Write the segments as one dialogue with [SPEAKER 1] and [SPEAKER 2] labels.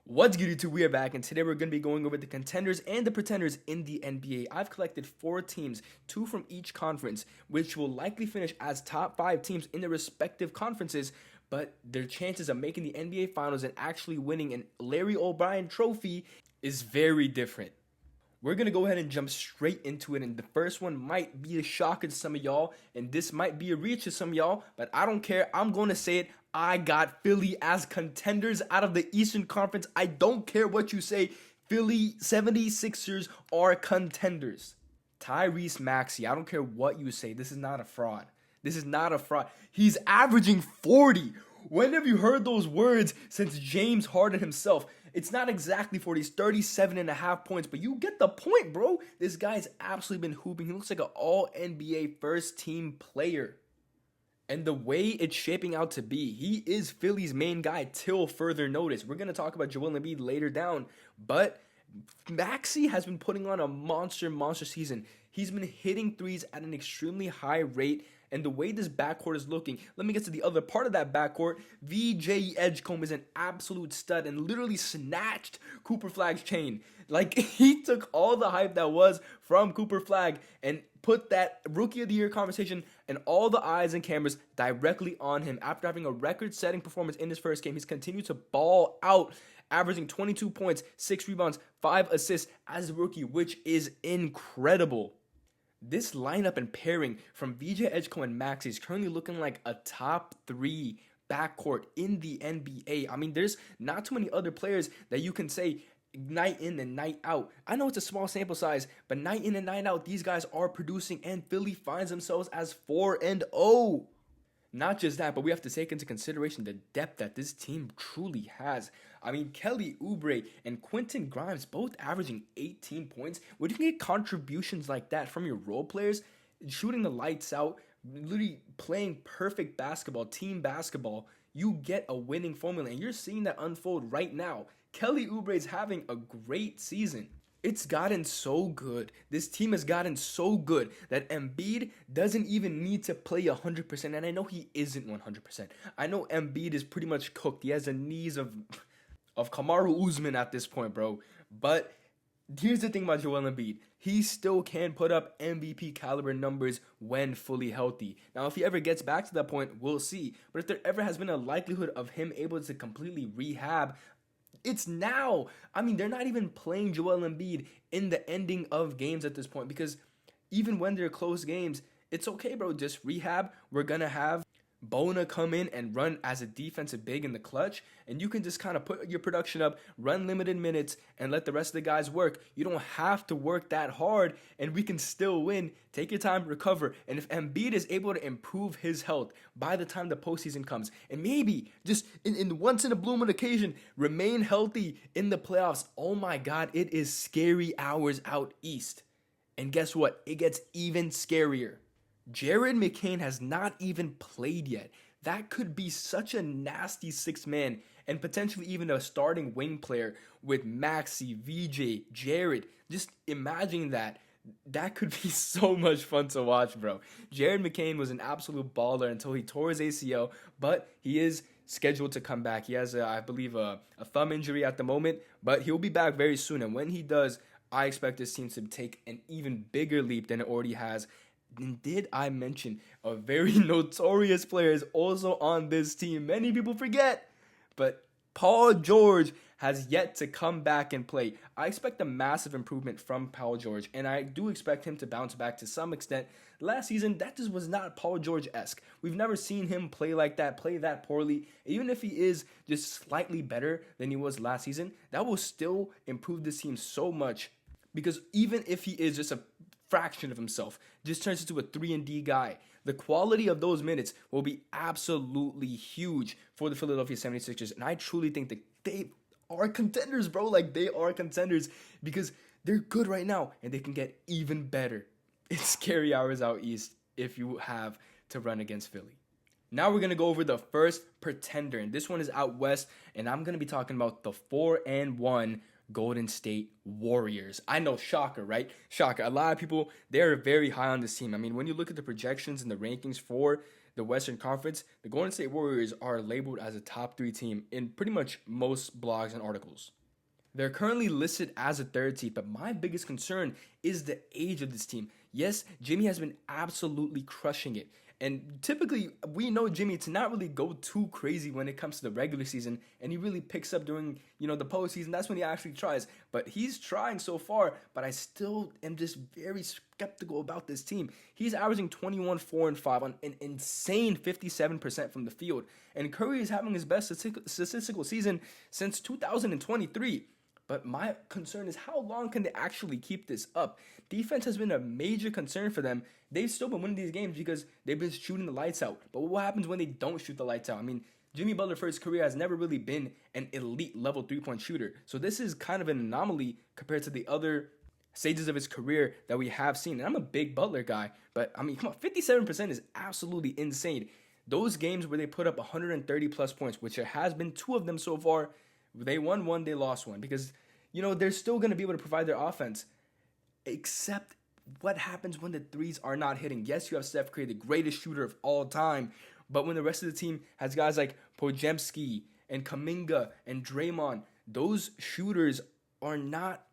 [SPEAKER 1] What's good, YouTube? We are back, and today we're going to be going over the contenders and the pretenders in the NBA. I've collected 4 teams, 2 from each conference, which will likely finish as top 5 teams in their respective conferences, but their chances of making the NBA Finals and actually winning an Larry O'Brien trophy is very different. We're going to go ahead and jump straight into it, and the first one might be a shocker to some of y'all, and this might be a reach to some of y'all, but I don't care. I'm going to say it. I got Philly as contenders out of the Eastern Conference. I don't care what you say. Philly 76ers are contenders. Tyrese Maxey, I don't care what you say. This is not a fraud. This is not a fraud. He's averaging 40. When have you heard those words since James Harden himself? It's not exactly 40. It's 37.5 points, but you get the point, bro. This guy's absolutely been hooping. He looks like an all-NBA first-team player. And the way it's shaping out to be, he is Philly's main guy till further notice. We're going to talk about Joel Embiid later down, but Maxey has been putting on a monster season. He's been hitting threes at an extremely high rate, and the way this backcourt is looking, let me get to the other part of that backcourt. VJ Edgecombe is an absolute stud and literally snatched Cooper Flagg's chain. Like, he took all the hype that was from Cooper Flagg and put that Rookie of the Year conversation and all the eyes and cameras directly on him. After having a record-setting performance in his first game, he's continued to ball out, averaging 22 points, 6 rebounds, 5 assists as a rookie, which is incredible. This lineup and pairing from VJ Edgecombe and Maxey is currently looking like a top 3 backcourt in the NBA. I mean, there's not too many other players that you can say night in and night out. I know it's a small sample size, but night in and night out, these guys are producing, and Philly finds themselves as 4-0. Not just that, but we have to take into consideration the depth that this team truly has. I mean, Kelly Oubre and Quentin Grimes both averaging 18 points. When you can get contributions like that from your role players, shooting the lights out, literally playing perfect basketball, team basketball, you get a winning formula, and you're seeing that unfold right now. Kelly Oubre is having a great season. It's gotten so good. This team has gotten so good that Embiid doesn't even need to play 100%. And I know he isn't 100%. I know Embiid is pretty much cooked. He has the knees of Kamaru Usman at this point, bro. But here's the thing about Joel Embiid. He still can put up MVP caliber numbers when fully healthy. Now, if he ever gets back to that point, we'll see. But if there ever has been a likelihood of him able to completely rehab, it's now. I mean, they're not even playing Joel Embiid in the ending of games at this point, because even when they're close games, it's okay, bro. Just rehab. We're going to have Bona come in and run as a defensive big in the clutch, and you can just kind of put your production up, run limited minutes, and let the rest of the guys work. You don't have to work that hard, and we can still win. Take your time, recover, and if Embiid is able to improve his health by the time the postseason comes, and maybe just in once in a blue moon occasion, remain healthy in the playoffs, oh my God, it is scary hours out east. And guess what? It gets even scarier. Jared McCain has not even played yet. That could be such a nasty 6-man and potentially even a starting wing player with Maxey, VJ, Jared. Just imagine that. That could be so much fun to watch, bro. Jared McCain was an absolute baller until he tore his ACL, but he is scheduled to come back. He has, I believe, a thumb injury at the moment, but he'll be back very soon. And when he does, I expect this team to take an even bigger leap than it already has. And did I mention a very notorious player is also on this team? Many people forget, but Paul George has yet to come back and play. I expect a massive improvement from Paul George, and I do expect him to bounce back to some extent. Last season, that just was not Paul George-esque. We've never seen him play like that, play that poorly. Even if he is just slightly better than he was last season, that will still improve this team so much, because even if he is just a fraction of himself, just turns into a 3-and-D guy, the quality of those minutes will be absolutely huge for the Philadelphia 76ers. And I truly think that they are contenders, bro. Like, they are contenders because they're good right now and they can get even better. It's scary hours out east if you have to run against Philly. Now we're going to go over the first pretender, and this one is out west, and I'm going to be talking about the 4-1 Golden State Warriors. I know, shocker, right? Shocker. A lot of people, they're very high on this team. I mean, when you look at the projections and the rankings for the Western Conference, the Golden State Warriors are labeled as a top 3 team in pretty much most blogs and articles. They're currently listed as a 3rd seed, but my biggest concern is the age of this team. Yes, Jimmy has been absolutely crushing it. And typically, we know Jimmy to not really go too crazy when it comes to the regular season, and he really picks up during, the postseason. That's when he actually tries. But he's trying so far, but I still am just very skeptical about this team. He's averaging 21, 4, and 5 on an insane 57% from the field. And Curry is having his best statistical season since 2023. But my concern is how long can they actually keep this up? Defense has been a major concern for them. They've still been winning these games because they've been shooting the lights out. But what happens when they don't shoot the lights out? I mean, Jimmy Butler for his career has never really been an elite level 3-point shooter. So this is kind of an anomaly compared to the other stages of his career that we have seen. And I'm a big Butler guy, but I mean, come on, 57% is absolutely insane. Those games where they put up 130 plus points, which there has been 2 of them so far, they won one, they lost one, because they're still going to be able to provide their offense, except what happens when the threes are not hitting. Yes, you have Steph Curry, the greatest shooter of all time, but when the rest of the team has guys like Podziemski and Kuminga and Draymond, those shooters are not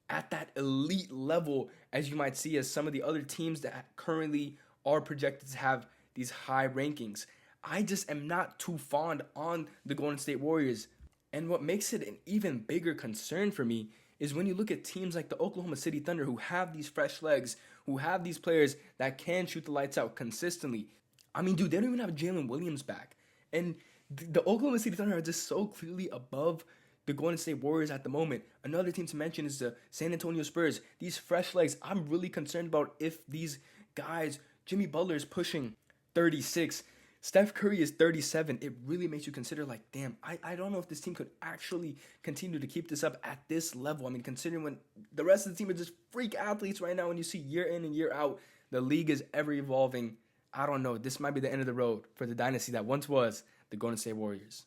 [SPEAKER 1] at that elite level as you might see as some of the other teams that currently are projected to have these high rankings. I just am not too fond on the Golden State Warriors. And what makes it an even bigger concern for me is when you look at teams like the Oklahoma City Thunder, who have these fresh legs, who have these players that can shoot the lights out consistently. I mean, dude, they don't even have Jalen Williams back. And the Oklahoma City Thunder are just so clearly above the Golden State Warriors at the moment. Another team to mention is the San Antonio Spurs. These fresh legs, I'm really concerned about if these guys, Jimmy Butler is pushing 36, Steph Curry is 37. It really makes you consider, like, damn, I don't know if this team could actually continue to keep this up at this level. I mean, considering when the rest of the team are just freak athletes right now, and you see year in and year out, the league is ever evolving. I don't know. This might be the end of the road for the dynasty that once was the Golden State Warriors.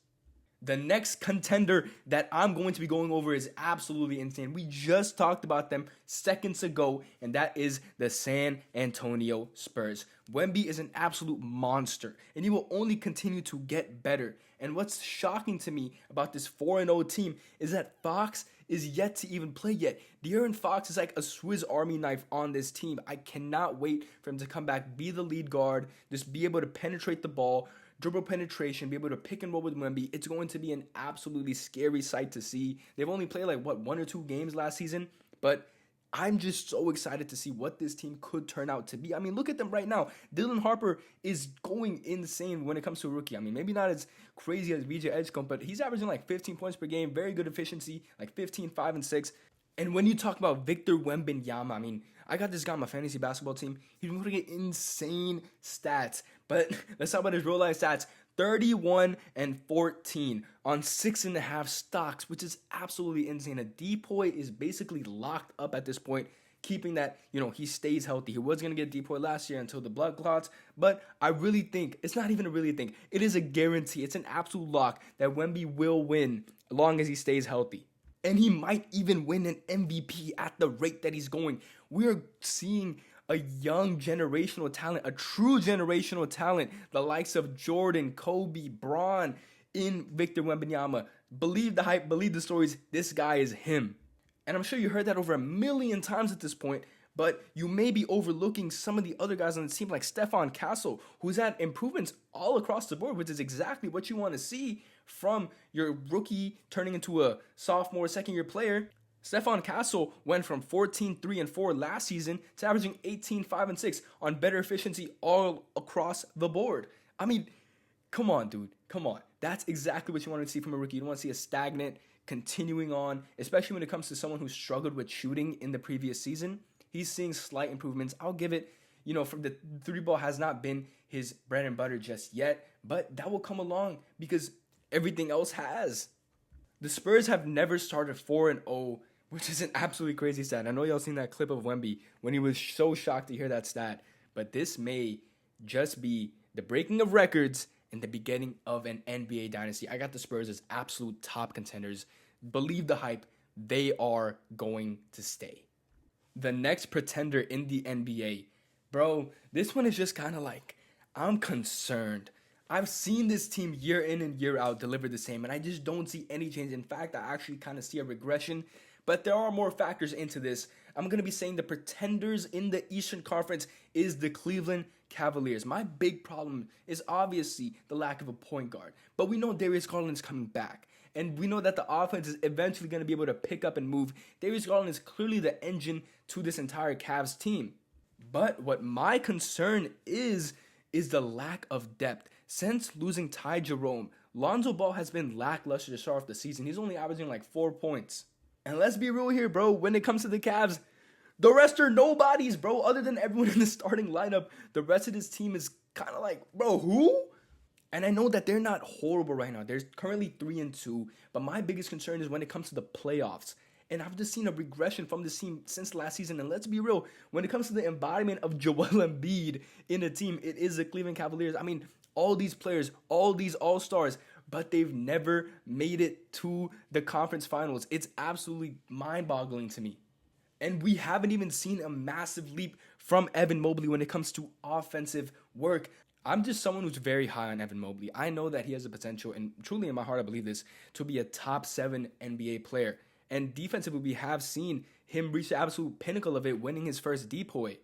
[SPEAKER 1] The next contender that I'm going to be going over is absolutely insane. We just talked about them seconds ago, and that is the San Antonio Spurs. Wemby is an absolute monster, and he will only continue to get better. And what's shocking to me about this 4-0 team is that Fox is yet to even play yet. De'Aaron Fox is like a Swiss Army knife on this team. I cannot wait for him to come back, be the lead guard, just be able to penetrate the ball, dribble penetration, be able to pick and roll with Wemby. It's going to be an absolutely scary sight to see. They've only played 1 or 2 games last season, but I'm just so excited to see what this team could turn out to be. I mean, look at them right now. Dylan Harper is going insane when it comes to a rookie. I mean, maybe not as crazy as VJ Edgecombe, but he's averaging 15 points per game, very good efficiency, 15, 5, and 6. And when you talk about Victor Wembanyama, I mean, I got this guy on my fantasy basketball team. He's going to get insane stats. But let's talk about his real life stats. 31 and 14 on 6.5 stocks, which is absolutely insane. A Depoy is basically locked up at this point, keeping that, he stays healthy. He was going to get Depoy last year until the blood clots, but I really think, it's not even a really think, it is a guarantee. It's an absolute lock that Wemby will win as long as he stays healthy. And he might even win an MVP at the rate that he's going. We're seeing a young generational talent, a true generational talent, the likes of Jordan, Kobe, Bron in Victor Wembanyama. Believe the hype, believe the stories. This guy is him. And I'm sure you heard that over 1 million times at this point, but you may be overlooking some of the other guys on the team like Stephon Castle, who's had improvements all across the board, which is exactly what you want to see from your rookie turning into a sophomore, second-year player. Stephon Castle went from 14, 3, and 4 last season to averaging 18, 5, and 6 on better efficiency all across the board. I mean, come on, dude. Come on. That's exactly what you want to see from a rookie. You don't want to see a stagnant, continuing on, especially when it comes to someone who struggled with shooting in the previous season. He's seeing slight improvements. I'll give it, from the 3-ball has not been his bread and butter just yet, but that will come along because everything else has. The Spurs have never started 4-0, which is an absolutely crazy stat. I know y'all seen that clip of Wemby when he was so shocked to hear that stat, but this may just be the breaking of records and the beginning of an NBA dynasty. I got the Spurs as absolute top contenders. Believe the hype, they are going to stay. The next pretender in the NBA, bro, this one is just kind of I'm concerned. I've seen this team year in and year out deliver the same, and I just don't see any change. In fact, I actually kind of see a regression, but there are more factors into this. I'm going to be saying the pretenders in the Eastern Conference is the Cleveland Cavaliers. My big problem is obviously the lack of a point guard, but we know Darius Garland is coming back. And we know that the offense is eventually going to be able to pick up and move. Darius Garland is clearly the engine to this entire Cavs team. But what my concern is the lack of depth. Since losing Ty Jerome, Lonzo Ball has been lackluster to start off the season. He's only averaging like 4 points. And let's be real here, bro. When it comes to the Cavs, the rest are nobodies, bro. Other than everyone in the starting lineup, the rest of this team is kind of like, bro, who? And I know that they're not horrible right now. They're currently 3-2. But my biggest concern is when it comes to the playoffs. And I've just seen a regression from this team since last season. And let's be real, when it comes to the embodiment of Joel Embiid in a team, it is the Cleveland Cavaliers. I mean, all these players, all these all-stars, but they've never made it to the conference finals. It's absolutely mind-boggling to me. And we haven't even seen a massive leap from Evan Mobley when it comes to offensive work. I'm just someone who's very high on Evan Mobley. I know that he has the potential, and truly in my heart I believe this, to be a top 7 NBA player. And defensively, we have seen him reach the absolute pinnacle of it, winning his first depoy.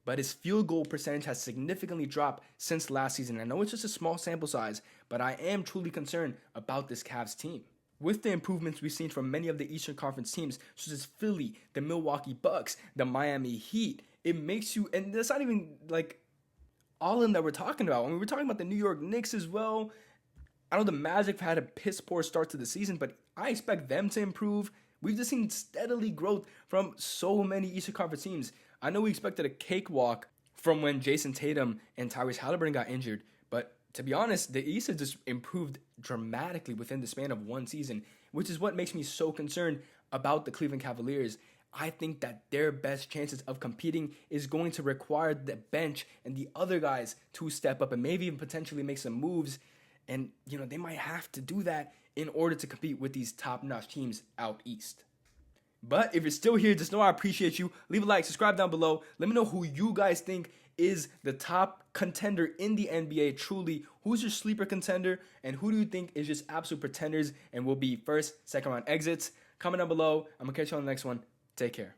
[SPEAKER 1] But his field goal percentage has significantly dropped since last season. I know it's just a small sample size, but I am truly concerned about this Cavs team. With the improvements we've seen from many of the Eastern Conference teams, such as Philly, the Milwaukee Bucks, the Miami Heat, it makes you, and that's not even like all of them that we're talking about. I mean, we're talking about the New York Knicks as well. I know the Magic have had a piss poor start to the season, but I expect them to improve. We've just seen steadily growth from so many Eastern Conference teams. I know we expected a cakewalk from when Jason Tatum and Tyrese Halliburton got injured, but to be honest, the East has just improved dramatically within the span of one season, which is what makes me so concerned about the Cleveland Cavaliers. I think that their best chances of competing is going to require the bench and the other guys to step up and maybe even potentially make some moves. And, they might have to do that in order to compete with these top-notch teams out east. But if you're still here, just know I appreciate you. Leave a like, subscribe down below. Let me know who you guys think is the top contender in the NBA. Truly, who's your sleeper contender? And who do you think is just absolute pretenders and will be first, second round exits? Comment down below. I'm going to catch you on the next one. Take care.